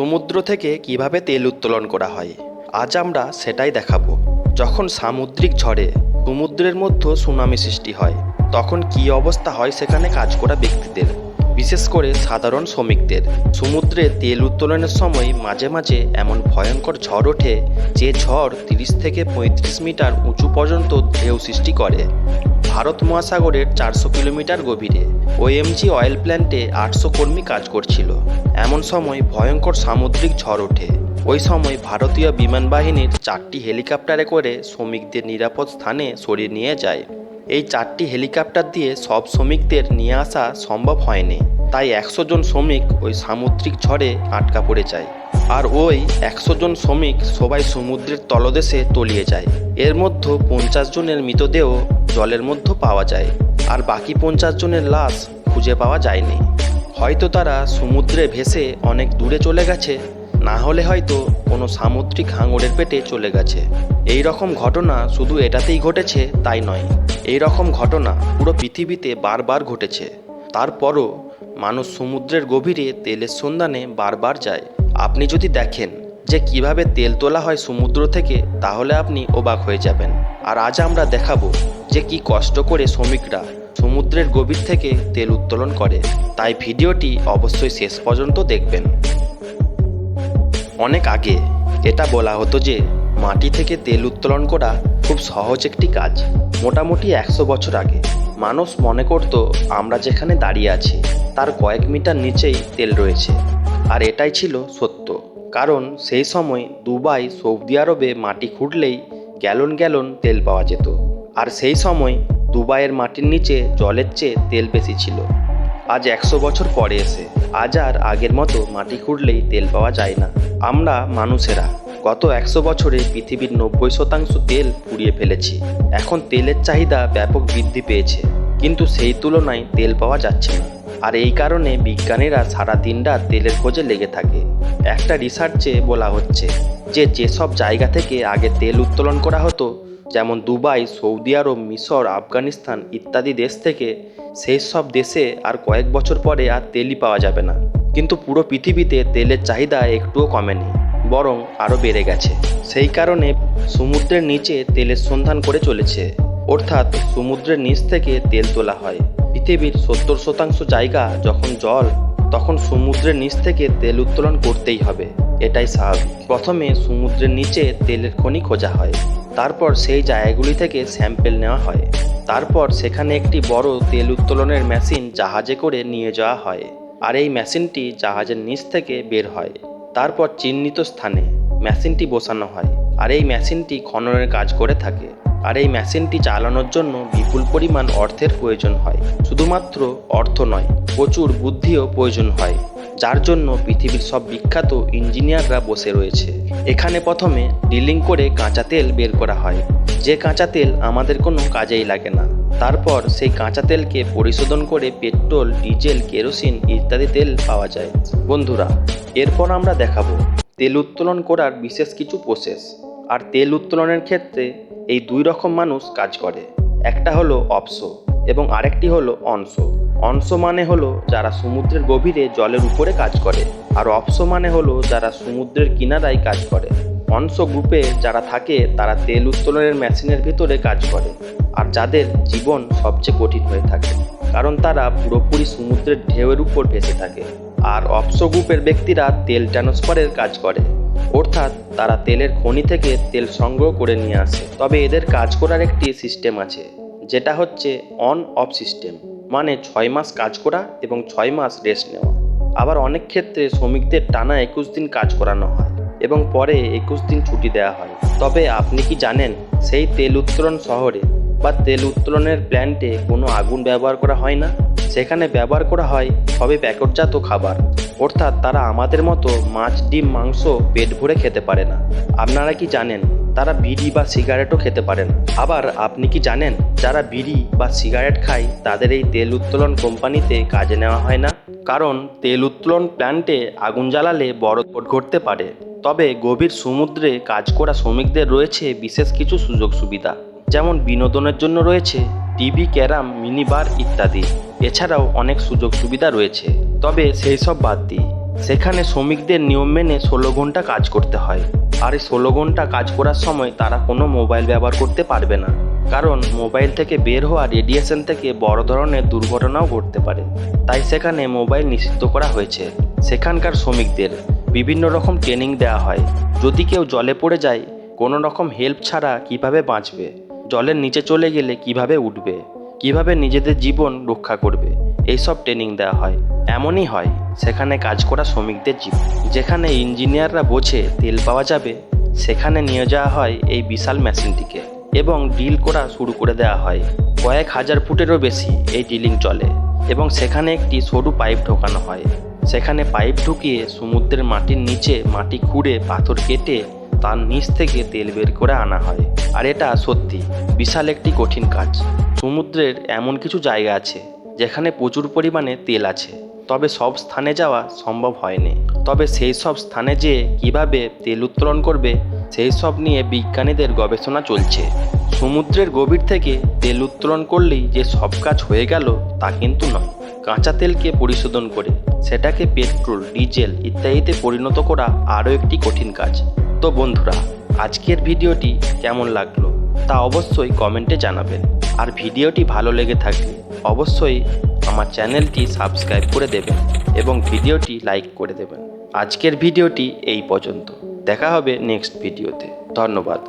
সমুদ্র থেকে কিভাবে তেল উত্তোলন করা হয় আজ আমরা সেটাই দেখাবো। যখন সামুদ্রিক ঝড়ে সমুদ্রের মধ্যে সুনামি সৃষ্টি হয় তখন কী অবস্থা হয় সেখানে কাজ করা ব্যক্তিদের, বিশেষ করে সাধারণ শ্রমিকদের। সমুদ্রে তেল উত্তোলনের সময় মাঝে মাঝে এমন ভয়ঙ্কর ঝড় ওঠে যে ঝড় 30 থেকে 35 মিটার উঁচু পর্যন্ত ঢেউ সৃষ্টি করে। ভারত মহাসাগরের 400 কিলোমিটার গভীরে ওএমজি অয়েল প্ল্যান্টে 800 কর্মী কাজ করছিল। এমন সময় ভয়ঙ্কর সামুদ্রিক ঝড় ওঠে। ওই সময় ভারতীয় বিমান বাহিনীর 4টি হেলিকপ্টারে করে শ্রমিকদের নিরাপদ স্থানে সরিয়ে নিয়ে যায়। এই 4টি হেলিকপ্টার দিয়ে সব শ্রমিকদের নিয়ে আসা সম্ভব হয়নি, তাই 100 জন শ্রমিক ওই সামুদ্রিক ঝড়ে আটকা পড়ে যায়। আর ওই 100 জন শ্রমিক সবাই সমুদ্রের তলদেশে তলিয়ে যায়। এর মধ্যে 50 জনের মৃতদেহ জলের মধ্যে পাওয়া যায়, আর বাকি 50 জনের লাশ খুঁজে পাওয়া যায়নি। হয়তো তারা সমুদ্রে ভেসে অনেক দূরে চলে গেছে, না হলে হয়তো কোনো সামুদ্রিক হাঙরের পেটে চলে গেছে। এই রকম ঘটনা শুধু এটাতেই ঘটেছে তাই নয়, এই রকম ঘটনা পুরো পৃথিবীতে বারবার ঘটেছে। তারপরও মানুষ সমুদ্রের গভীরে তেলের সন্ধানে বারবার যায়। আপনি যদি দেখেন যে কিভাবে তেল তোলা হয় সমুদ্র থেকে, তাহলে আপনি অবাক হয়ে যাবেন। আর আজ আমরা দেখাবো যে কি কষ্ট করে শ্রমিকরা সমুদ্রের গভীর থেকে তেল উত্তোলন করে। তাই ভিডিওটি অবশ্যই শেষ পর্যন্ত দেখবেন। অনেক আগে এটা বলা হতো যে মাটি থেকে তেল উত্তোলন করা খুব সহজ একটি কাজ। মোটামুটি 100 বছর আগে মানুষ মনে করত আমরা যেখানে দাঁড়িয়ে আছি তার কয়েক মিটার নিচেই তেল রয়েছে। আর এটাই ছিল সত্য, কারণ সেই সময় দুবাই, সৌদি আরবে মাটি খুঁড়লেই গ্যালন গ্যালন তেল পাওয়া যেত। আর সেই সময় দুবাইয়ের মাটির নিচে জলের চেয়ে তেল বেশি ছিল। আজ 100 বছর পরে এসে আজ আর আগের মতো মাটি খুঁড়লেই তেল পাওয়া যায় না। আমরা মানুষেরা গত 100 বছরে পৃথিবীর 90% তেল পুড়িয়ে ফেলেছি। এখন তেলের চাহিদা ব্যাপক বৃদ্ধি পেয়েছে, কিন্তু সেই তুলনায় তেল পাওয়া যাচ্ছে না। আর এই কারণে বিজ্ঞানীরা সারা দিনরাত তেলের খোঁজে লেগে থাকে। একটা রিসার্চে বলা হচ্ছে যে যেসব জায়গা থেকে আগে তেল উত্তোলন করা হতো, যেমন দুবাই, সৌদি আরব, মিশর, আফগানিস্তান ইত্যাদি দেশ থেকে, সেই সব দেশে আর কয়েক বছর পরে আর তেলই পাওয়া যাবে না। কিন্তু পুরো পৃথিবীতে তেলের চাহিদা একটুও কমেনি, বরং আরও বেড়ে গেছে। সেই কারণে সমুদ্রের নিচে তেলের সন্ধান করে চলেছে, অর্থাৎ সমুদ্রের নিচ থেকে তেল তোলা হয়। পৃথিবীর 70% জায়গা যখন জল, তখন সমুদ্রের নিচ থেকে তেল উত্তোলন করতেই হবে, এটাই স্বাভাবিক। প্রথমে সমুদ্রের নিচে তেলের খনি খোঁজা হয়, তারপর সেই জায়গাগুলি থেকে স্যাম্পেল নেওয়া হয়। তারপর সেখানে একটি বড় তেল উত্তোলনের মেশিন জাহাজে করে নিয়ে যাওয়া হয়, আর এই মেশিনটি জাহাজের নিচ থেকে বের হয়। তারপর চিহ্নিত স্থানে মেশিনটি বসানো হয়, আর এই মেশিনটি খননের কাজ করে থাকে। আর এই মেশিনটি চালানোর জন্য বিপুল পরিমাণ অর্থের প্রয়োজন হয়। শুধুমাত্র অর্থ নয়, প্রচুর বুদ্ধিও প্রয়োজন হয়, যার জন্য পৃথিবীর সব বিখ্যাত ইঞ্জিনিয়াররা বসে রয়েছে। এখানে প্রথমে ড্রিলিং করে কাঁচা তেল বের করা হয়, যে কাঁচা তেল আমাদের কোনো কাজেই লাগে না। তারপর সেই কাঁচা তেলকে পরিশোধন করে পেট্রোল, ডিজেল, কেরোসিন ইত্যাদি তেল পাওয়া যায়। বন্ধুরা, এরপর আমরা দেখাবো তেল উত্তোলন করার বিশেষ কিছু প্রসেস। আর তেল উত্তোলনের ক্ষেত্রে এই 2 রকম মানুষ কাজ করে। একটা হলো অফশো এবং আরেকটি হলো অনশো। অনশো মানে হলো যারা সমুদ্রের গভীরে জলের উপরে কাজ করে, আর অফশো মানে হলো যারা সমুদ্রের কিনারায় কাজ করে। অনশো গ্রুপে যারা থাকে তারা তেল উত্তোলনের মেশিনের ভিতরে কাজ করে, আর যাদের জীবন সবচেয়ে কঠিন হয়ে থাকে, কারণ তারা পুরোপুরি সমুদ্রের ঢেউয়ের উপর ভেসে থাকে। আর অফশো গ্রুপের ব্যক্তিরা তেল ট্রান্সফারের কাজ করে, অর্থাৎ তারা তেলের খনি থেকে তেল সংগ্রহ করে নিয়ে আসে। তবে এদের কাজ করার একটি সিস্টেম আছে, যেটা হচ্ছে অন অফ সিস্টেম, মানে 6 মাস কাজ করা এবং 6 মাস রেস্ট নেওয়া। আবার অনেক ক্ষেত্রে শ্রমিকদের টানা 21 দিন কাজ করানো হয় এবং পরে 21 দিন ছুটি দেওয়া হয়। তবে আপনি কি জানেন, সেই তেল উত্তোলন শহরে বা তেল উত্তোলনের প্ল্যান্টে কোনো আগুন ব্যবহার করা হয় না। সেখানে ব্যবহার করা হয় সবই প্যাকেটজাত খাবার, অর্থাৎ তারা আমাদের মতো মাছ, ডিম, মাংস পেট ভরে খেতে পারে না। আপনারা কি জানেন তারা বিড়ি বা সিগারেটও খেতে পারে না? আবার আপনি কি জানেন যারা বিড়ি বা সিগারেট খায় তাদের এই তেল উত্তোলন কোম্পানিতে কাজে নেওয়া হয় না? কারণ তেল উত্তোলন প্ল্যান্টে আগুন জ্বালালে বড় বিপদ ঘটতে পারে। তবে গভীর সমুদ্রে কাজ করা শ্রমিকদের রয়েছে বিশেষ কিছু সুযোগ সুবিধা, যেমন বিনোদনের জন্য রয়েছে টিভি, ক্যারাম, মিনি বার ইত্যাদি। এছাড়াও অনেক সুযোগ সুবিধা রয়েছে। তবে সেই সব বাদ দিই, সেখানে শ্রমিকদের নিয়ম মেনে 16 ঘন্টা কাজ করতে হয়। আর এই 16 ঘন্টা কাজ করার সময় তারা কোনো মোবাইল ব্যবহার করতে পারবে না, কারণ মোবাইল থেকে বের হওয়া রেডিয়েশন থেকে বড় ধরনের দুর্ঘটনাও ঘটতে পারে। তাই সেখানে মোবাইল নিষিদ্ধ করা হয়েছে। সেখানকার শ্রমিকদের বিভিন্ন রকম ট্রেনিং দেওয়া হয়। যদি কেউ জলে পড়ে যায়, কোনো রকম হেল্প ছাড়া কিভাবে বাঁচবে, জলের নিচে চলে গেলে কিভাবে উঠবে, কিভাবে নিজেদের জীবন রক্ষা করবে, এইসব ট্রেনিং দেওয়া হয়। এমনই হয় সেখানে কাজ করা শ্রমিকদের জীবন। যেখানে ইঞ্জিনিয়াররা বোঝে তেল পাওয়া যাবে, সেখানে নিয়ে যাওয়া হয় এই বিশাল মেশিনটিকে এবং ড্রিল করা শুরু করে দেওয়া হয়। কয়েক হাজার ফুটেরও বেশি এই ড্রিলিং চলে এবং সেখানে একটি সরু পাইপ ঢোকানো হয়। সেখানে পাইপ ঢুকিয়ে সমুদ্রের মাটির নিচে মাটি খুঁড়ে পাথর কেটে তার নিচ থেকে তেল বের করে আনা হয়। আর এটা সত্যি বিশাল একটি কঠিন কাজ। সমুদ্রের এমন কিছু জায়গা আছে যেখানে প্রচুর পরিমাণে তেল আছে, তবে সব স্থানে যাওয়া সম্ভব হয়নি। তবে সেই সব স্থানে যেয়ে কিভাবে তেল উত্তোলন করবে, সেই সব নিয়ে বিজ্ঞানীদের গবেষণা চলছে। সমুদ্রের গভীর থেকে তেল উত্তোলন করলেই যে সব কাজ হয়ে গেল তা কিন্তু নয়। কাঁচা তেলকে পরিশোধন করে সেটাকে পেট্রোল, ডিজেল ইত্যাদিতে পরিণত করা আরও একটি কঠিন কাজ। তো বন্ধুরা, আজকের ভিডিওটি কেমন লাগলো তা অবশ্যই কমেন্টে জানাবেন। আর ভিডিওটি ভালো লেগে থাকলে অবশ্যই আমার চ্যানেলটি সাবস্ক্রাইব করে দেবেন এবং ভিডিওটি লাইক করে দেবেন। আজকের ভিডিওটি এই পর্যন্ত। দেখা হবে নেক্সট ভিডিওতে। ধন্যবাদ।